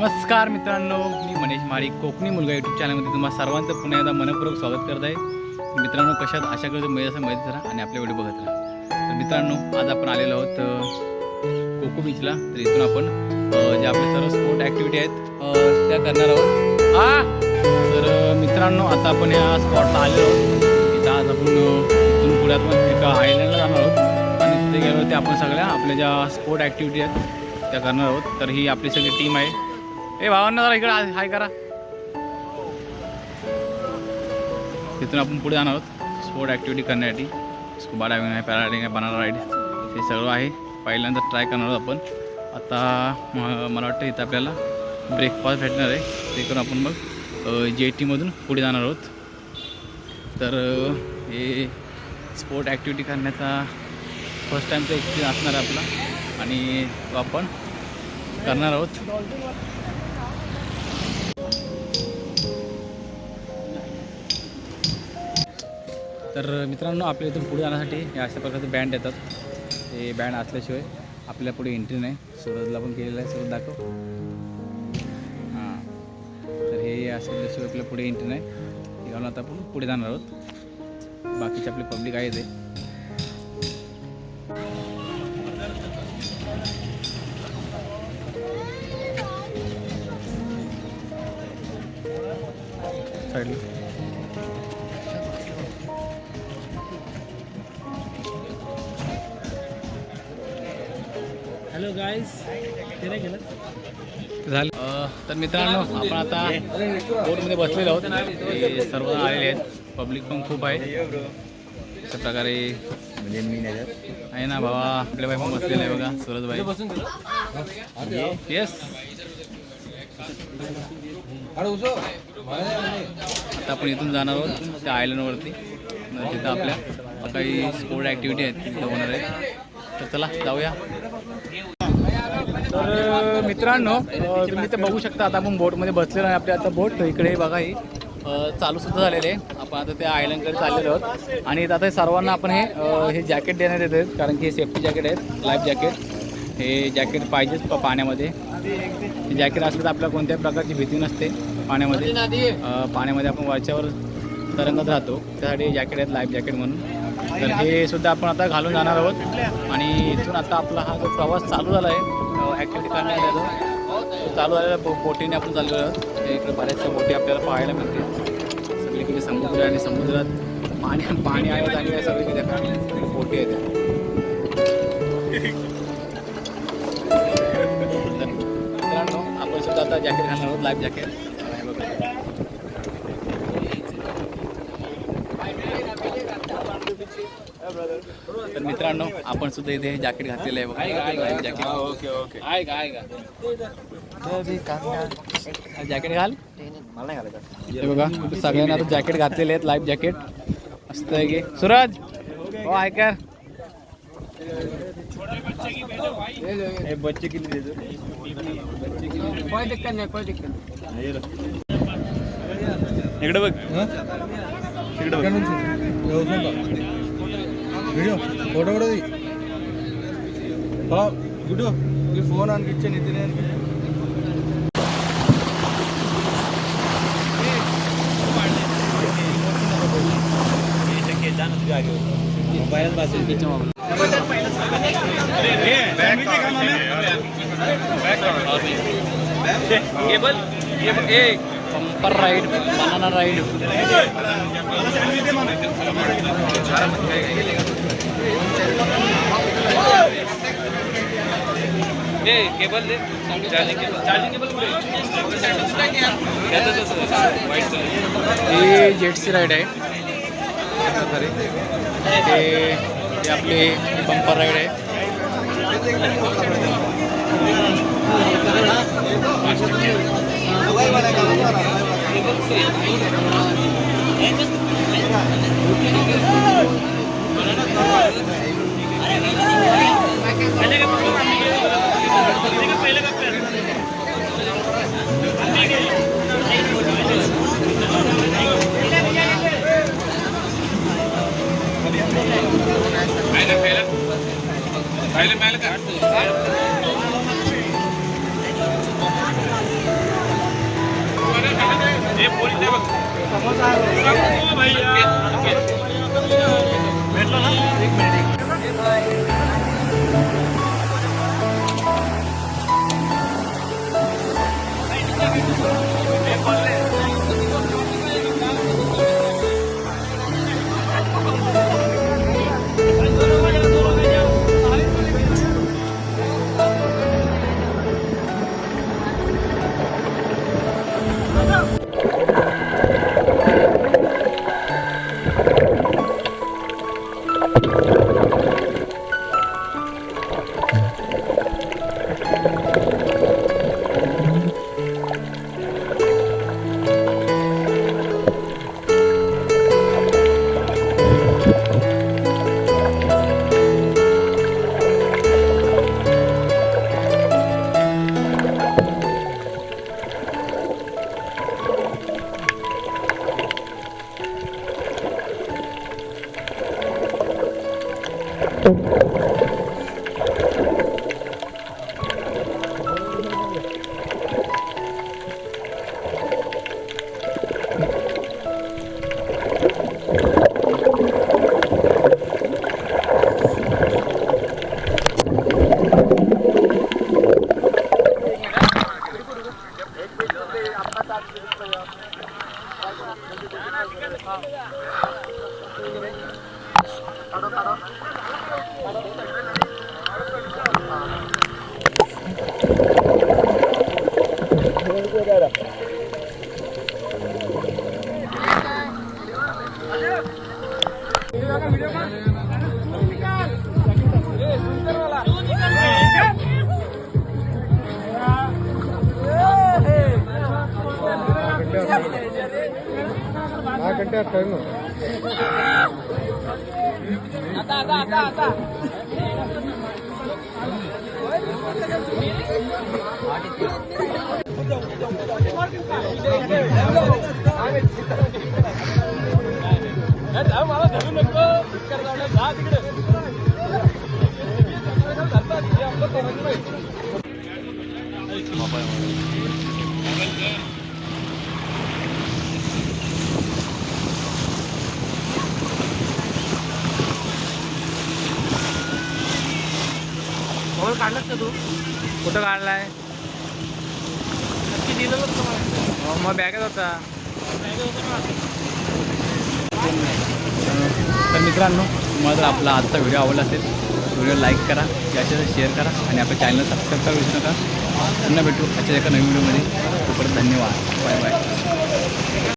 नमस्कार मित्रांनो, मी मनीष माळी कोकणी मुलगा यूट्यूब चॅनलमध्ये तुम्हाला सर्वांचं पुन्हा एकदा मनपूर्वक स्वागत करत आहे. मित्रांनो, कशात आशा करतो मजा असं माहिती राहा आणि आपल्या व्हिडिओ बघत राहा. तर मित्रांनो, आज आपण आलेलो आहोत कोको बीचला. तर इथून आपण जे आपले सर्व स्पोर्ट ॲक्टिव्हिटी आहेत त्या करणार आहोत. तर मित्रांनो, आता आपण या स्पॉटला आलेलो आहोत. इथं आज आपण इथून पुढे आपण एका आयलंडला जाणार आहोत आणि तिथे गेलो ते आपण सगळ्या आपल्या ज्या स्पोर्ट ॲक्टिव्हिटी आहेत त्या करणार आहोत. तर ही आपली सगळी टीम आहे. ए भावांना जरा इकडे हाय करा. तिथून आपण पुढे जाणार आहोत स्पोर्ट ॲक्टिव्हिटी करण्यासाठी. स्कुबा डायव्हिंग आहे, पॅराग्लायडिंग आहे, बनाना राईड हे सगळं आहे. पहिल्यांदा ट्राय करणार आहोत आपण. आता मला वाटतं इथं आपल्याला ब्रेकफास्ट भेटणार आहे. ते करून आपण मग JT मधून पुढे जाणार आहोत. तर हे स्पोर्ट ॲक्टिव्हिटी करण्याचा फर्स्ट टाईमचा एक्सपिरियन्स असणार आहे आपला आणि तो आपण करणार आहोत. तर मित्रांनो, आपल्या इथून पुढे जाण्यासाठी हे अशा प्रकारचे बँड येतात. हे बँड असल्याशिवाय आपल्या पुढे एंट्री नाही. सूरजला पण केलेलं आहे, सूरज दाखव. हां, तर हे असल्याशिवाय आपल्या पुढे एंट्री नाही. हे घालून आता आपण पुढे जाणार आहोत. बाकीचे आपले पब्लिक आहे ते. साईडला हॅलो गाईज, ते नाही केलं झालं. तर मित्रांनो, आपण आता बोटमध्ये बसलेलो आहोत. हे सर्व आलेले आहेत. पब्लिक पण खूप आहे. अशा प्रकारे म्हणजे मी आहे ना बाबा. आपल्या बाई पण बसलेला आहे बघा, सूरज भाई. येस, आता आपण इथून जाणार आहोत त्या आयलंडवरती. तिथं आपल्या काही स्पोर्ट ॲक्टिव्हिटी आहेत तिथं होणार आहेत. तर चला जाऊया. तर मित्रांनो, तुम्ही ते बघू शकता. आता आपण बोटमध्ये बसलेलो आहे. आपल्या आता बोट इकडे बघा ही चालूसुद्धा झालेले आहे. आपण आता त्या आयलंडकडे चाललेलो आहोत आणि आता सर्वांना आपण हे जॅकेट देण्यात येत आहेत, कारण की हे सेफ्टी जॅकेट आहेत, लाईफ जॅकेट. हे जॅकेट पाहिजेच पाण्यामध्ये. हे जॅकेट असलं तर आपल्याला कोणत्याही प्रकारची भीती नसते पाण्यामध्ये. पाण्यामध्ये आपण वरच्यावर तरंगत राहतो, त्यासाठी जॅकेट आहेत लाईफ जॅकेट म्हणून. तर हे सुद्धा आपण आता घालून जाणार आहोत आणि इथून आता आपला हा जो प्रवास चालू झाला आहे ॲक्टिव्हिटी करण्याचा चालू झालेला बोटीने आपण चाललेलो आहोत. इकडे बऱ्याचशा बोटी आपल्याला पाहायला मिळतील. सगळीकडे समुद्र आणि समुद्रात पाणी आहे आणि सगळीकडे बोटी आहेत. मित्रांनो, आपण सुद्धा आता जॅकेट घालणार आहोत, लाईफ जॅकेट. तर मित्रांनो, आपण सुद्धा इथे जॅकेट घातलेलं आहे बघा, लाईफ जॅकेट. आहे का जॅकेट घाल. हे बघा, सगळ्यांना आता जॅकेट घातलेले आहेत, लाईफ जॅकेट. मस्त आहे की सूरज हो. आहे का बच्चे किती देतो? इकडे बघ, इकडे बघ. व्हिडिओ फोटो फोटो हा व्हिडिओ फोन आणि किचन इथे bumper ride, banana ride. Cable दे, चार्जिंग केबल हे जेटसी राईड आहे. ते आपले बंपर राईड आहे. काढलास का तू? कुठं काढलाय? नक्की दिलं होतं मला. मग बॅगच होता. तर मित्रांनो, तुम्हाला जर आपला आजचा व्हिडिओ आवडला असेल व्हिडिओ लाईक करा, याच्यावर शेअर करा आणि आपल्या चॅनलला सबस्क्राईब करा विसरू नका. पुन्हा भेटू आजच्या एका नवीन व्हिडिओमध्ये. तोपर्यंत धन्यवाद. Bye bye.